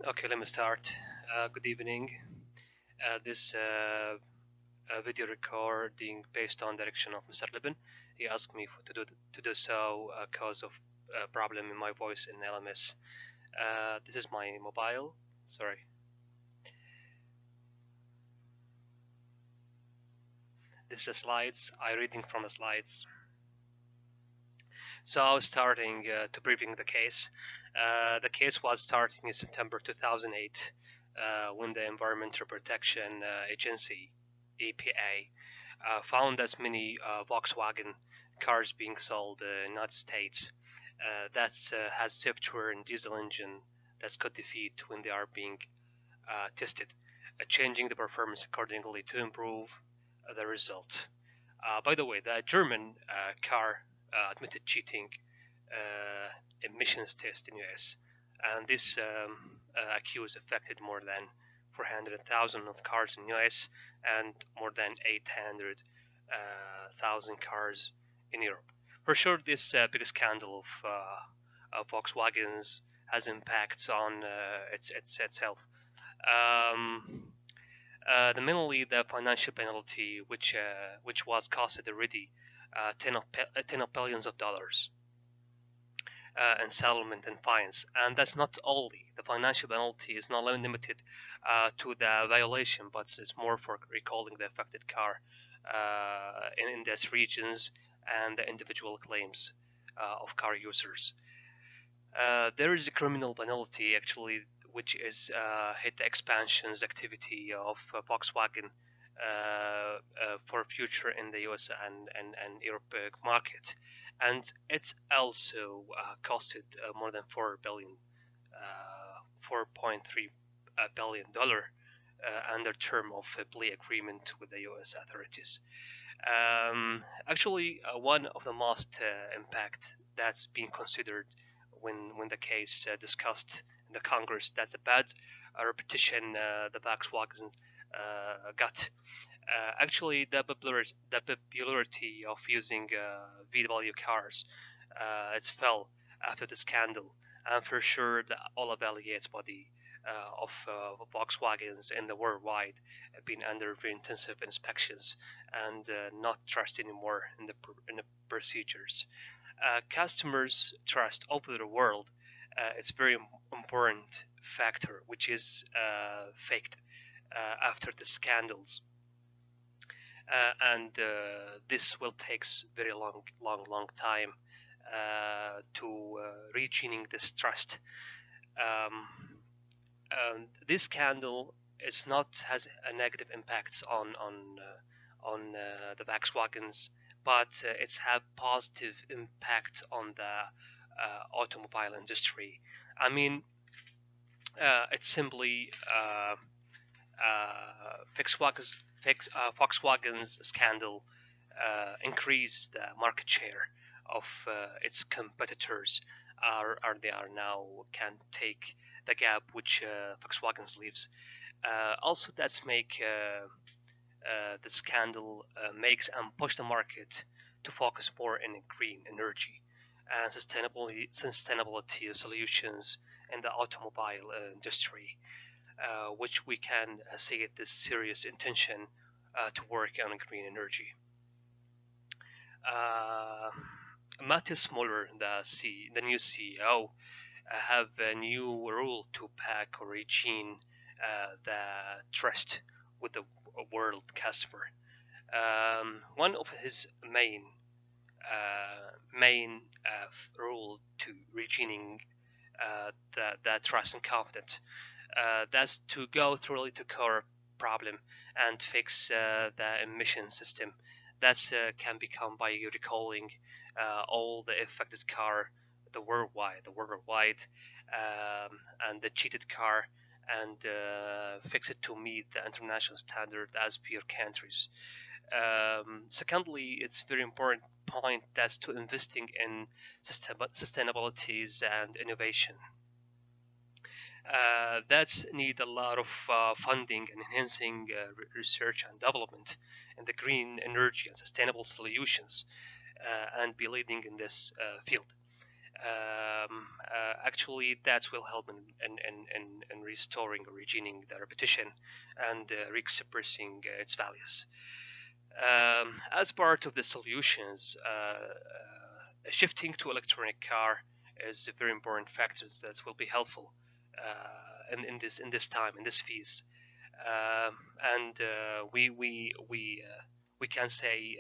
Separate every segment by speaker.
Speaker 1: Okay, let me start. Good evening. This video recording based on direction of Mr. Libin. He asked me to do so cause of problem in my voice in LMS. This is my mobile. Sorry. This is the slides. I reading from the slides. So I was starting to briefing the case. The case was starting in September 2008 when the Environmental Protection Agency, EPA, found as many Volkswagen cars being sold in the United States that has software and diesel engine that's could defeat when they are being tested, changing the performance accordingly to improve the result. By the way, the German car admitted cheating emissions test in US, and this accuse affected more than 400,000 of cars in US and more than 800,000 cars in Europe. For sure, this big scandal of Volkswagen's has impacts on itself. Um, mainly the financial penalty, which was costed already 10 of billions of dollars in settlement and fines. And that's not only the financial penalty is not limited to the violation, but it's more for recalling the affected car in these regions and the individual claims of car users. There is a criminal penalty actually, which is hit the expansions activity of Volkswagen for future in the US and Europe market, and it's also costed more than 4.3 billion dollar under term of a plea agreement with the US authorities. Actually, one of the most impact that's being considered when the case discussed in the Congress, that's a bad repetition the Volkswagen got. Actually, the popularity of using VW cars it's fell after the scandal, and for sure the all evaluates body of Volkswagens in the worldwide have been under very intensive inspections and not trust anymore in the procedures. Customers trust over the world. It's very important factor which is faked after the scandals, and this will takes very long time to regaining this trust. Um, this scandal is not has a negative impacts on the Volkswagens, but it's have positive impact on the automobile industry. I mean, it's simply Volkswagen's scandal increased the market share of its competitors. Are they are now can take the gap which Volkswagen's leaves. Also, that's make the scandal makes and push the market to focus more in green energy and sustainability solutions in the automobile industry, which we can see it this serious intention to work on green energy. Uh, Matthias Muller, the new CEO, have a new rule to pack or regime the trust with the world customer. One of his main rule to regaining the trust and confidence. That's to go thoroughly to core problem and fix the emission system. That can become by recalling all the affected car, the worldwide, and the cheated car, and fix it to meet the international standard as per countries. Secondly, it's very important point that's to investing in sustainabilities and innovation. That's need a lot of funding and enhancing research and development in the green energy and sustainable solutions, and be leading in this field. Actually, that will help in restoring or regaining the repetition and re-expressing its values. As part of the solutions, shifting to electronic car is a very important factors that will be helpful in this time in this phase. And we can say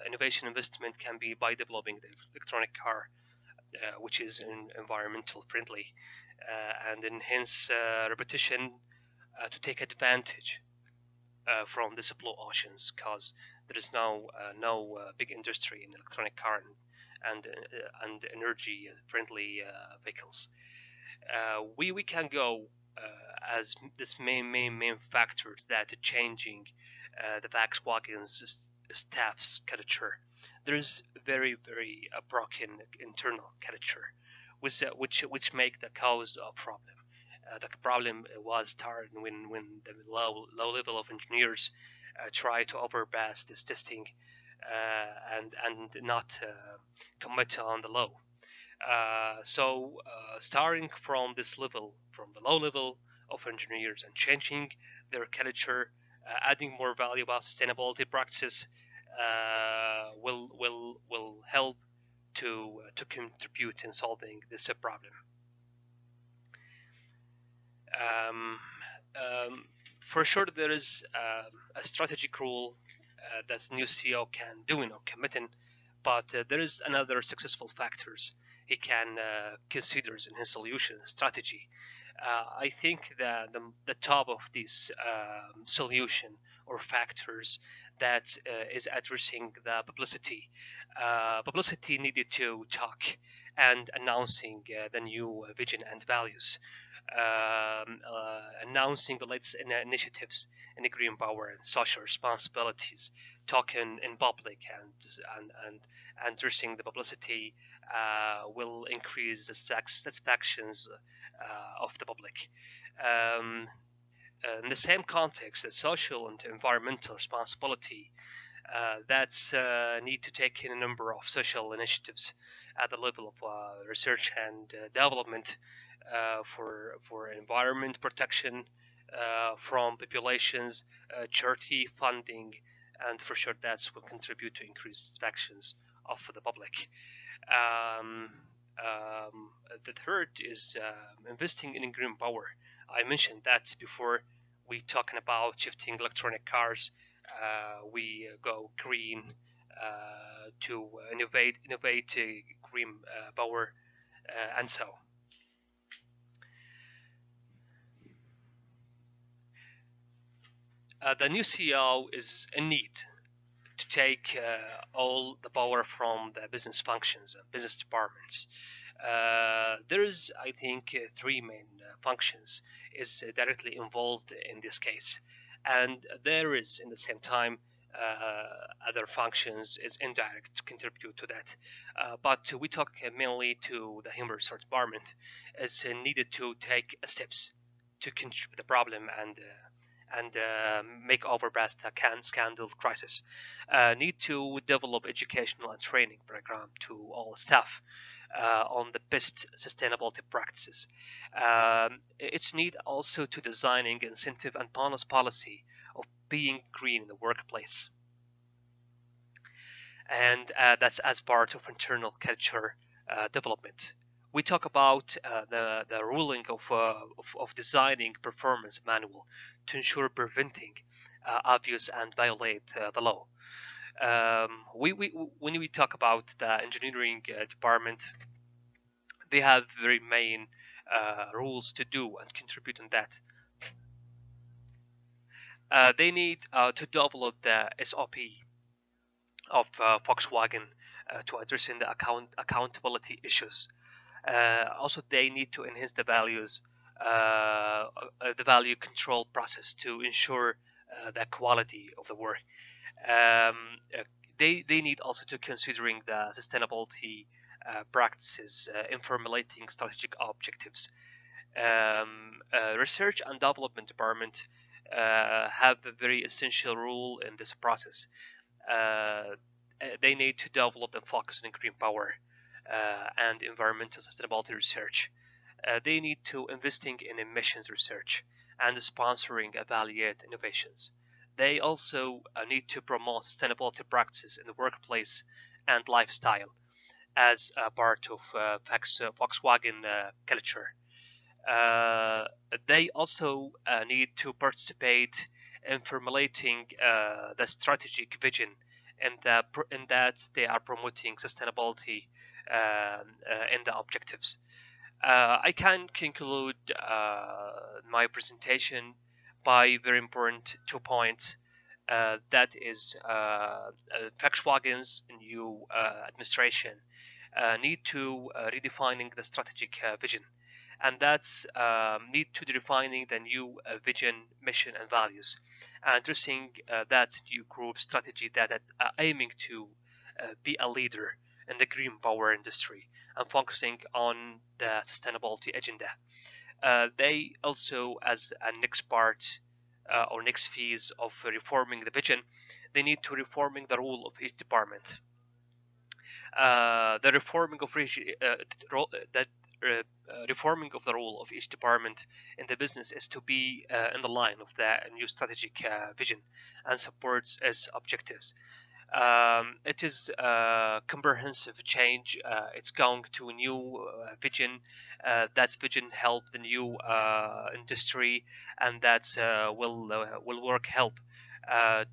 Speaker 1: innovation investment can be by developing the electronic car, which is environmental friendly, and enhance repetition to take advantage from these blue oceans, because there is no big industry in electronic car and energy friendly vehicles. We can go as this main factors that are changing the Volkswagen's staff's culture. There is very broken internal culture, which make the cause of problem. The problem was started when the low level of engineers try to overpass this testing and not commit on the low. Starting from this level, from the low level of engineers, and changing their culture, adding more valuable sustainability practices will help to contribute in solving this problem. Um, for sure, there is a strategic role that new CEO can do in committing, but there is another successful factors he can considers in his solution strategy. I think that the top of this solution or factors that is addressing the publicity. Publicity needed to talk and announcing the new vision and values, announcing the latest initiatives in the green power and social responsibilities, talking in public and addressing the publicity will increase the satisfactions of the public. Um, in the same context, the social and environmental responsibility that's need to take in a number of social initiatives at the level of research and development for environment protection from populations, charity funding, and for sure that will contribute to increased satisfactions of the public. Um, the third is investing in green power. I mentioned that before. We talking about shifting electronic cars. We go green to innovate green power, and so. The new CEO is in need to take all the power from the business functions and business departments. There is, I think, three main functions is directly involved in this case, and there is, in the same time, other functions is indirect to contribute to that. But we talk mainly to the human resource department is needed to take steps to contribute the problem and make overpass the scandal crisis. Need to develop educational and training program to all staff on the best sustainability practices. It's need also to designing incentive and bonus policy of being green in the workplace, and that's as part of internal culture development. We talk about the ruling of designing performance manual to ensure preventing obvious and violate the law. When we talk about the engineering department, they have very main rules to do and contribute on that. They need to develop the SOP of Volkswagen to addressing the accountability issues. Also, they need to enhance the value control process to ensure the quality of the work. Um, uh, they need also to considering the sustainability practices in formulating strategic objectives. Research and development department have a very essential role in this process. They need to develop and focus on green power. and environmental sustainability research. They need to investing in emissions research and sponsoring evaluate innovations. They also need to promote sustainability practices in the workplace and lifestyle as a part of Volkswagen culture. Uh, they also need to participate in formulating the strategic vision, and in that they are promoting sustainability in the objectives. I can conclude my presentation by very important 2 points. That is, Volkswagen's new administration need to redefining the strategic vision, and that's need to defining the new vision, mission, and values, addressing that new group strategy that aiming to be a leader in the green power industry and focusing on the sustainability agenda. They also, as a next part or next phase of reforming the vision, they need to reforming the role of each department. The reforming of that reforming of the role of each department in the business is to be in the line of the new strategic vision and supports its objectives. It is a comprehensive change. It's going to a new vision. That vision help the new industry, and that will work help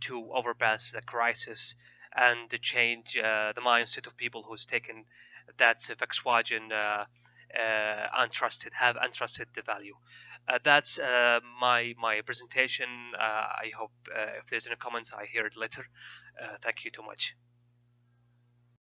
Speaker 1: to overpass the crisis and to change the mindset of people who's taken that Volkswagen untrusted have untrusted the value. That's my presentation. I hope if there's any comments, I hear it later. Thank you too much.